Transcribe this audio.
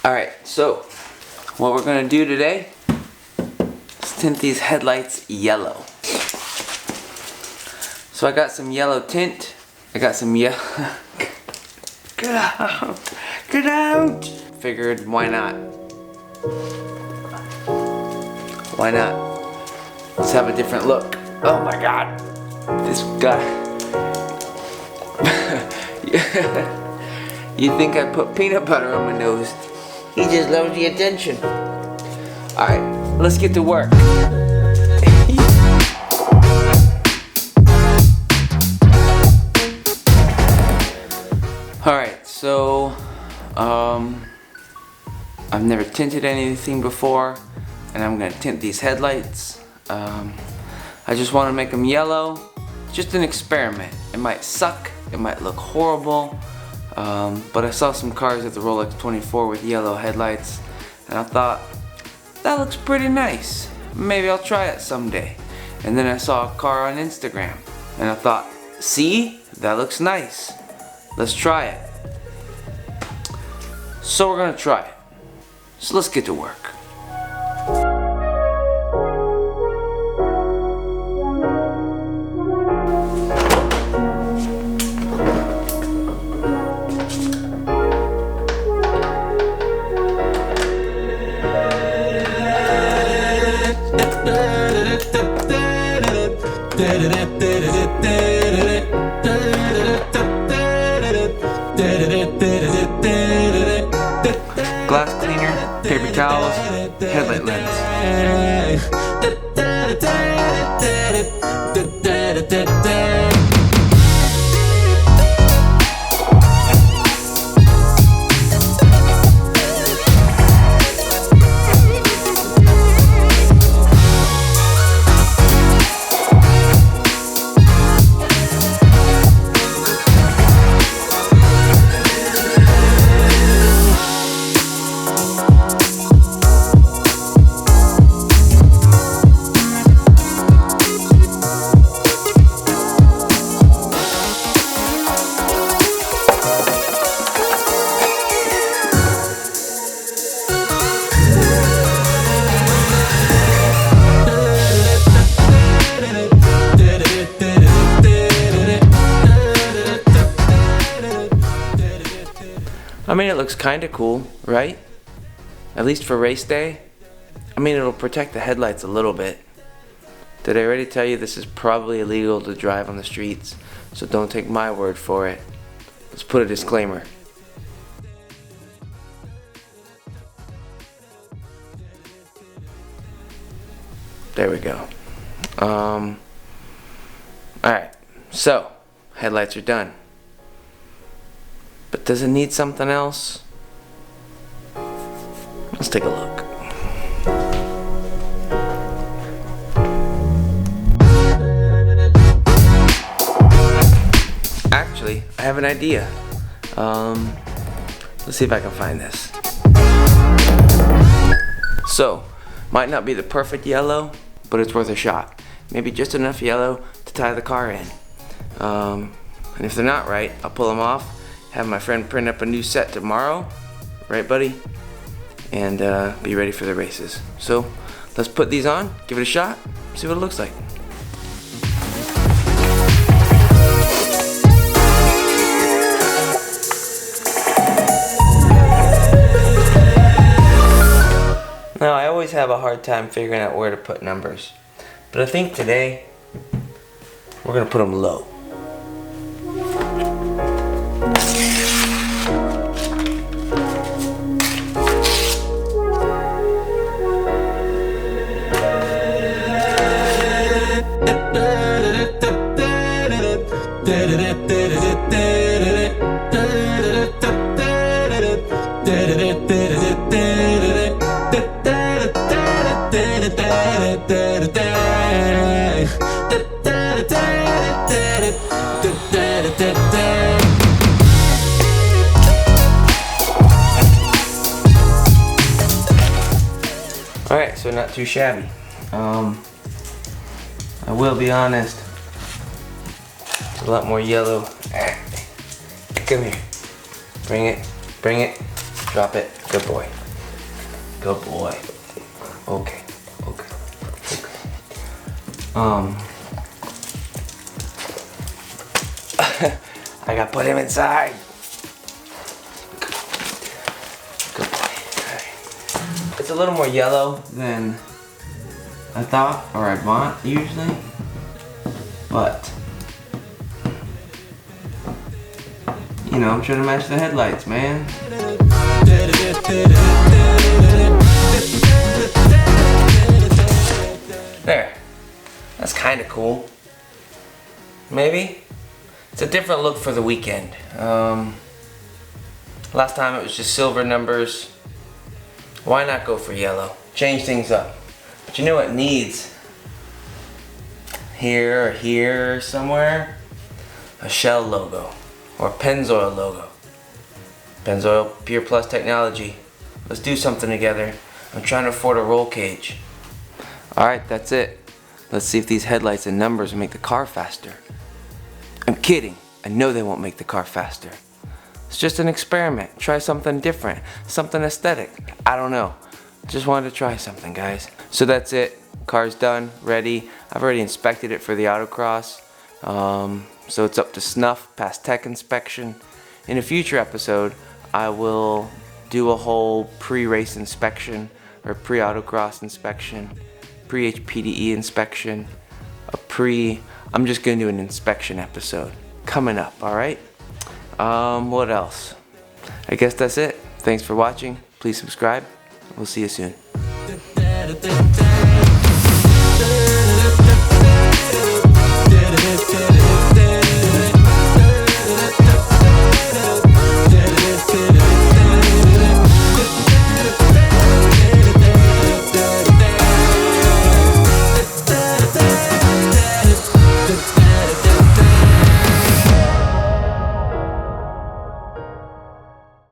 Alright, so what we're gonna do today is tint these headlights yellow. So I got some yellow tint. I got some yellow. Get out! Get out! Figured, why not? Why not? Let's have a different look. Oh my god! This guy. You think I put peanut butter on my nose? He just loves the attention. Alright, let's get to work. Alright, so I've never tinted anything before, and I'm gonna tint these headlights. I just want to make them yellow. Just an experiment. It might suck, it might look horrible, but I saw some cars at the Rolex 24 with yellow headlights, and I thought, that looks pretty nice. Maybe I'll try it someday. And then I saw a car on Instagram, and I thought, see, that looks nice. Let's try it. So we're gonna try it. So let's get to work. Glass cleaner, paper towels, headlight lens. I mean, it looks kinda cool, right? At least for race day. I mean, it'll protect the headlights a little bit. Did I already tell you this is probably illegal to drive on the streets? So don't take my word for it. Let's put a disclaimer. There we go. Alright, so headlights are done. But does it need something else? Let's take a look. Actually, I have an idea. Let's see if I can find this. So, might not be the perfect yellow, but it's worth a shot. Maybe just enough yellow to tie the car in. And if they're not right, I'll pull them off. Have my friend print up a new set tomorrow, right buddy? And be ready for the races. So let's put these on, give it a shot, see what it looks like. Now I always have a hard time figuring out where to put numbers, but I think today we're gonna put them low. Alright, so not too shabby. I will be honest, it's a lot more yellow. Come here. Bring it, drop it. Good boy. Good boy. Okay. I gotta put him inside. Good boy. Okay. It's a little more yellow than I thought, or I want usually, but you know, I'm trying to match the headlights, man. There. That's kind of cool. Maybe? It's a different look for the weekend. Last time it was just silver numbers. Why not go for yellow? Change things up. But you know what needs? Here or here somewhere? A Shell logo. Or Pennzoil logo. Pennzoil Pure Plus technology. Let's do something together. I'm trying to afford a roll cage. Alright, that's it. Let's see if these headlights and numbers make the car faster. I'm kidding. I know they won't make the car faster. It's just an experiment. Try something different. Something aesthetic. I don't know. Just wanted to try something, guys. So that's it. Car's done, ready. I've already inspected it for the autocross. So it's up to snuff, past tech inspection. In a future episode, I will do a whole pre-race inspection or pre-autocross inspection, pre-HPDE inspection, I'm just gonna do an inspection episode coming up, alright? What else? I guess that's it. Thanks for watching. Please subscribe. We'll see you soon.